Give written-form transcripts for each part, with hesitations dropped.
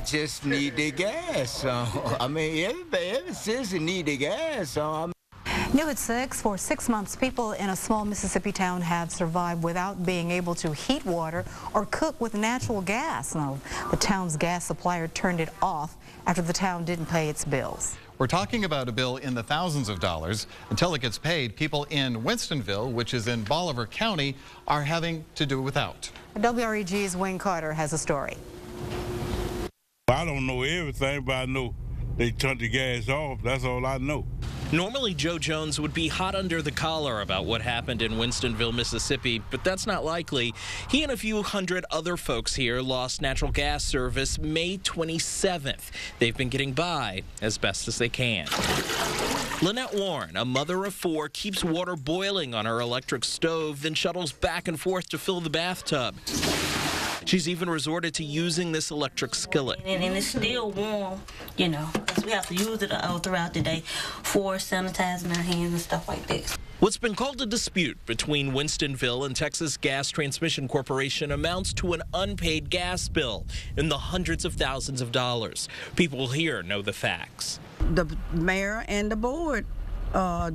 just need the gas. So, I mean, every citizen need the gas. So, New at 6, for 6 months, people in a small Mississippi town have survived without being able to heat water or cook with natural gas. Now, the town's gas supplier turned it off after the town didn't pay its bills. We're talking about a bill in the thousands of dollars. Until it gets paid, people in Winstonville, which is in Bolivar County, are having to do without. WREG's Wayne Carter has a story. I don't know everything, but I know they turned the gas off. That's all I know. Normally, Joe Jones would be hot under the collar about what happened in Winstonville, Mississippi, but that's not likely. He and a few hundred other folks here lost natural gas service May 27th. They've been getting by as best as they can. Lynette Warren, a mother of 4, keeps water boiling on her electric stove, then shuttles back and forth to fill the bathtub. She's even resorted to using this electric skillet. And it's still warm, you know, because we have to use it throughout the day for sanitizing our hands and stuff like this. What's been called a dispute between Winstonville and Texas Gas Transmission Corporation amounts to an unpaid gas bill in the hundreds of thousands of dollars. People here know the facts. The mayor and the board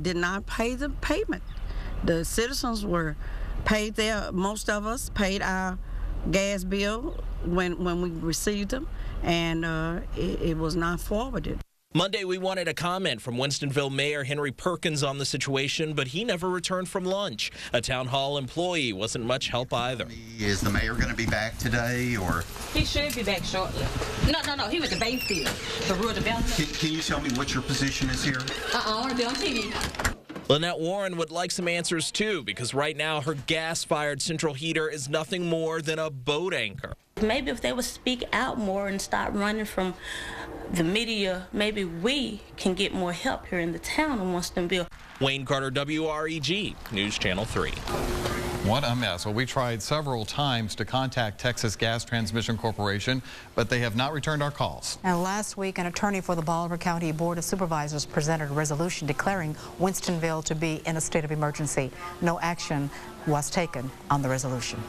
did not pay the payment. The citizens were paid most of us paid our gas bill when we received them, and it was not forwarded. Monday, we wanted a comment from Winstonville Mayor Henry Perkins on the situation, but he never returned from lunch. A town hall employee wasn't much help either. Is the mayor going to be back today, or? He should be back shortly. No, he was the Bayfield, the rural development. Can you tell me what your position is here? I want to be on TV. Lynette Warren would like some answers, too, because right now her gas-fired central heater is nothing more than a boat anchor. Maybe if they would speak out more and stop running from the media, maybe we can get more help here in the town of Winstonville. Wayne Carter, WREG, News Channel 3. What a mess. Well, we tried several times to contact Texas Gas Transmission Corporation, but they have not returned our calls. And last week, an attorney for the Bolivar County Board of Supervisors presented a resolution declaring Winstonville to be in a state of emergency. No action was taken on the resolution.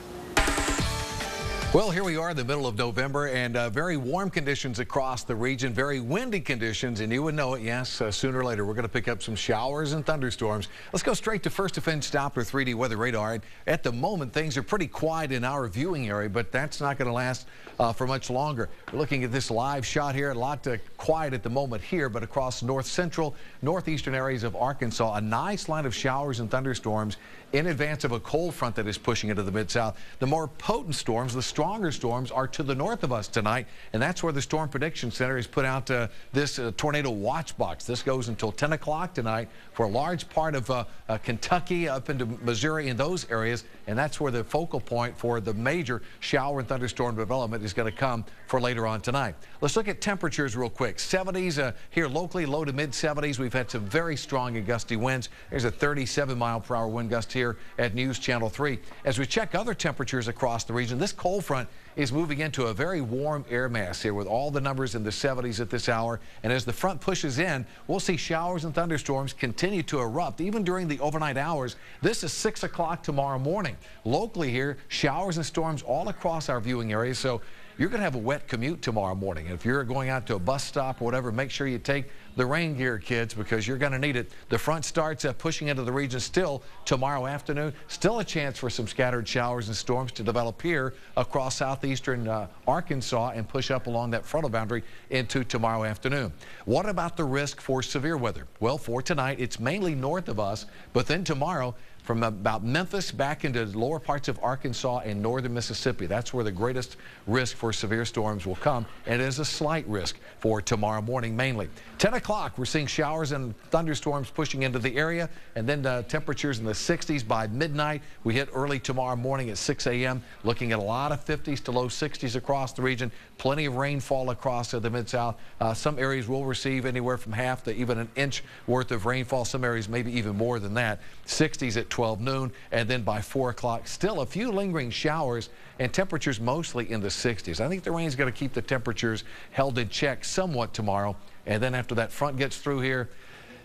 Well, here we are in the middle of November, and very warm conditions across the region, very windy conditions, and you would know it, yes, sooner or later we're going to pick up some showers and thunderstorms. Let's go straight to First Defense Doppler 3D weather radar. At the moment, things are pretty quiet in our viewing area, but that's not going to last for much longer. We're looking at this live shot here, a lot quiet at the moment here, but across north central, northeastern areas of Arkansas, a nice line of showers and thunderstorms in advance of a cold front that is pushing into the mid-south. The more potent storms, the stronger storms, are to the north of us tonight, and that's where the Storm Prediction Center has put out this tornado watch box. This goes until 10 o'clock tonight for a large part of Kentucky up into Missouri and those areas, and that's where the focal point for the major shower and thunderstorm development is going to come for later on tonight. Let's look at temperatures real quick. 70s here locally, low to mid-70s. We've had some very strong and gusty winds. There's a 37-mile-per-hour wind gust here at News Channel 3. As we check other temperatures across the region, this cold front is moving into a very warm air mass here with all the numbers in the 70s at this hour. And as the front pushes in, we'll see showers and thunderstorms continue to erupt even during the overnight hours. This is 6 o'clock tomorrow morning. Locally here, showers and storms all across our viewing areas. So you're going to have a wet commute tomorrow morning. If you're going out to a bus stop or whatever, make sure you take the rain gear, kids, because you're going to need it. The front starts pushing into the region still tomorrow afternoon. Still a chance for some scattered showers and storms to develop here across southeastern Arkansas and push up along that frontal boundary into tomorrow afternoon. What about the risk for severe weather? Well, for tonight, it's mainly north of us, but then tomorrow, from about Memphis back into the lower parts of Arkansas and northern Mississippi. That's where the greatest risk for severe storms will come, and it is a slight risk for tomorrow morning mainly. 10 o'clock, we're seeing showers and thunderstorms pushing into the area, and then temperatures in the 60s by midnight. We hit early tomorrow morning at 6 a.m., looking at a lot of 50s to low 60s across the region. Plenty of rainfall across the mid-south. Some areas will receive anywhere from half to even an inch worth of rainfall. Some areas maybe even more than that. 60s at 12 noon, and then by 4 o'clock, still a few lingering showers and temperatures mostly in the 60s. I think the rain's going to keep the temperatures held in check somewhat tomorrow, and then after that front gets through here,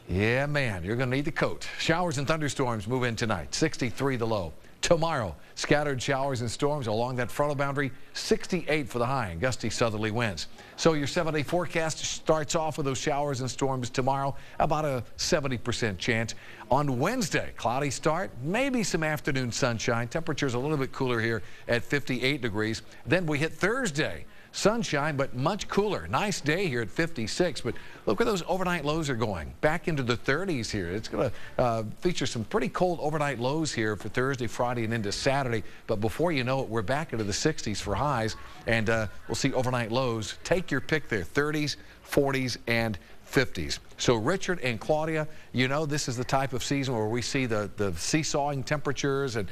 yeah, man, you're going to need the coat. Showers and thunderstorms move in tonight. 63 the low. Tomorrow, scattered showers and storms along that frontal boundary, 68 for the high and gusty southerly winds. So your 7-day forecast starts off with those showers and storms tomorrow, about a 70% chance. On Wednesday, cloudy start, maybe some afternoon sunshine. Temperatures a little bit cooler here at 58 degrees. Then we hit Thursday. Sunshine, but much cooler. Nice day here at 56, but look where those overnight lows are going. Back into the 30s here. It's going to feature some pretty cold overnight lows here for Thursday, Friday, and into Saturday. But before you know it, we're back into the 60s for highs, and we'll see overnight lows. Take your pick there, 30s, 40s, and 50s. So Richard and Claudia, you know this is the type of season where we see the seesawing temperatures, and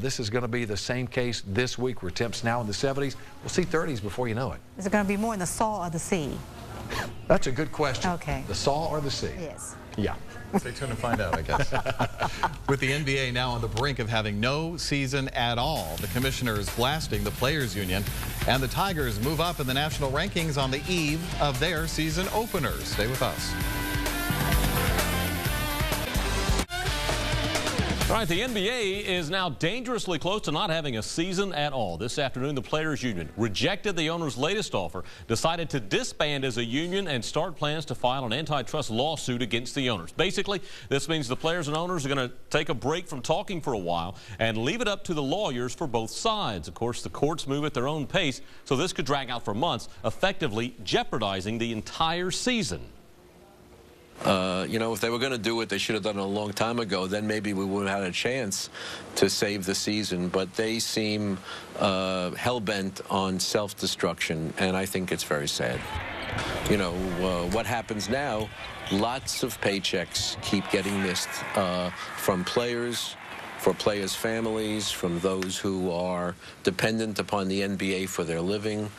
this is going to be the same case this week where temps now in the 70s. We'll see 30s before you know it. Is it going to be more in the saw or the sea? That's a good question. Okay. The saw or the sea? Yes. Yeah. Stay tuned and find out, I guess. With the NBA now on the brink of having no season at all, the commissioner is blasting the Players Union, and the Tigers move up in the national rankings on the eve of their season openers. Stay with us. All right, the NBA is now dangerously close to not having a season at all. This afternoon, the Players Union rejected the owner's latest offer, decided to disband as a union, and start plans to file an antitrust lawsuit against the owners. Basically, this means the players and owners are going to take a break from talking for a while and leave it up to the lawyers for both sides. Of course, the courts move at their own pace, so this could drag out for months, effectively jeopardizing the entire season. You know, if they were going to do it, they should have done it a long time ago. Then maybe we would have had a chance to save the season. But they seem hell-bent on self-destruction, and I think it's very sad. You know, what happens now, lots of paychecks keep getting missed from players, for players' families, from those who are dependent upon the NBA for their living.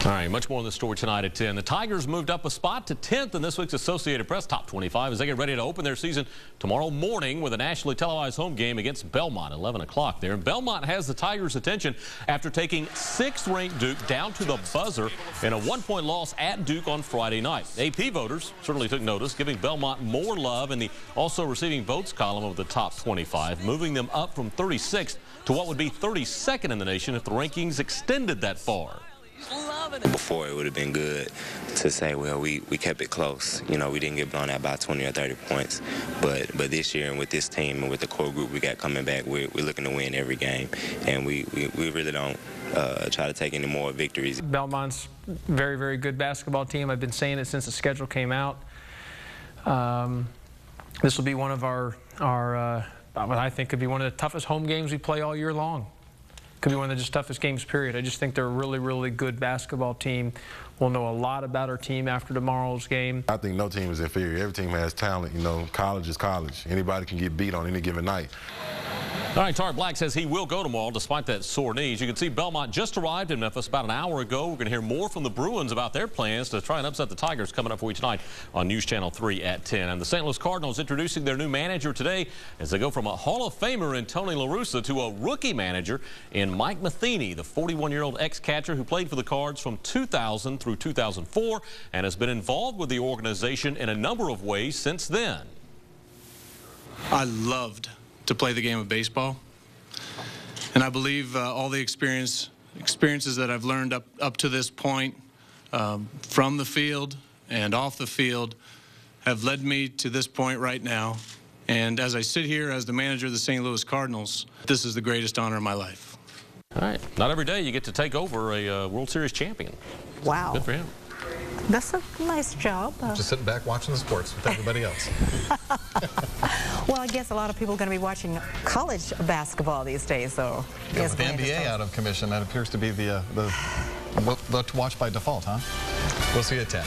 All right, much more on this story tonight at 10. The Tigers moved up a spot to 10th in this week's Associated Press Top 25 as they get ready to open their season tomorrow morning with a nationally televised home game against Belmont at 11 o'clock there. And Belmont has the Tigers' attention after taking 6th-ranked Duke down to the buzzer in a 1-point loss at Duke on Friday night. AP voters certainly took notice, giving Belmont more love in the also receiving votes column of the Top 25, moving them up from 36th to what would be 32nd in the nation if the rankings extended that far. Before, it would have been good to say, well, we kept it close. You know, we didn't get blown out by 20 or 30 points. But this year, and with this team and with the core group we got coming back, we're looking to win every game. And we really don't try to take any more victories. Belmont's very, very good basketball team. I've been saying it since the schedule came out. This will be one of our what I think could be one of the toughest home games we play all year long. Could be one of the toughest games, period. I just think they're a really, really good basketball team. We'll know a lot about our team after tomorrow's game. I think no team is inferior. Every team has talent. You know, college is college. Anybody can get beat on any given night. All right, Tar Black says he will go tomorrow despite that sore knee. As you can see, Belmont just arrived in Memphis about an hour ago. We're going to hear more from the Bruins about their plans to try and upset the Tigers coming up for you tonight on News Channel 3 at 10. And the St. Louis Cardinals introducing their new manager today as they go from a Hall of Famer in Tony La Russa to a rookie manager in Mike Matheny, the 41-year-old ex-catcher who played for the Cards from 2000 through 2004 and has been involved with the organization in a number of ways since then. I loved to play the game of baseball, and I believe all the experiences that I've learned up to this point from the field and off the field have led me to this point right now. And as I sit here as the manager of the St. Louis Cardinals, this is the greatest honor of my life. All right, not every day you get to take over a World Series champion. Wow. Good for him. That's a nice job. Just sitting back watching the sports with everybody else. Well, I guess a lot of people are going to be watching college basketball these days, so. Yeah, with the NBA out of commission, that appears to be the watch by default, huh? We'll see you at 10.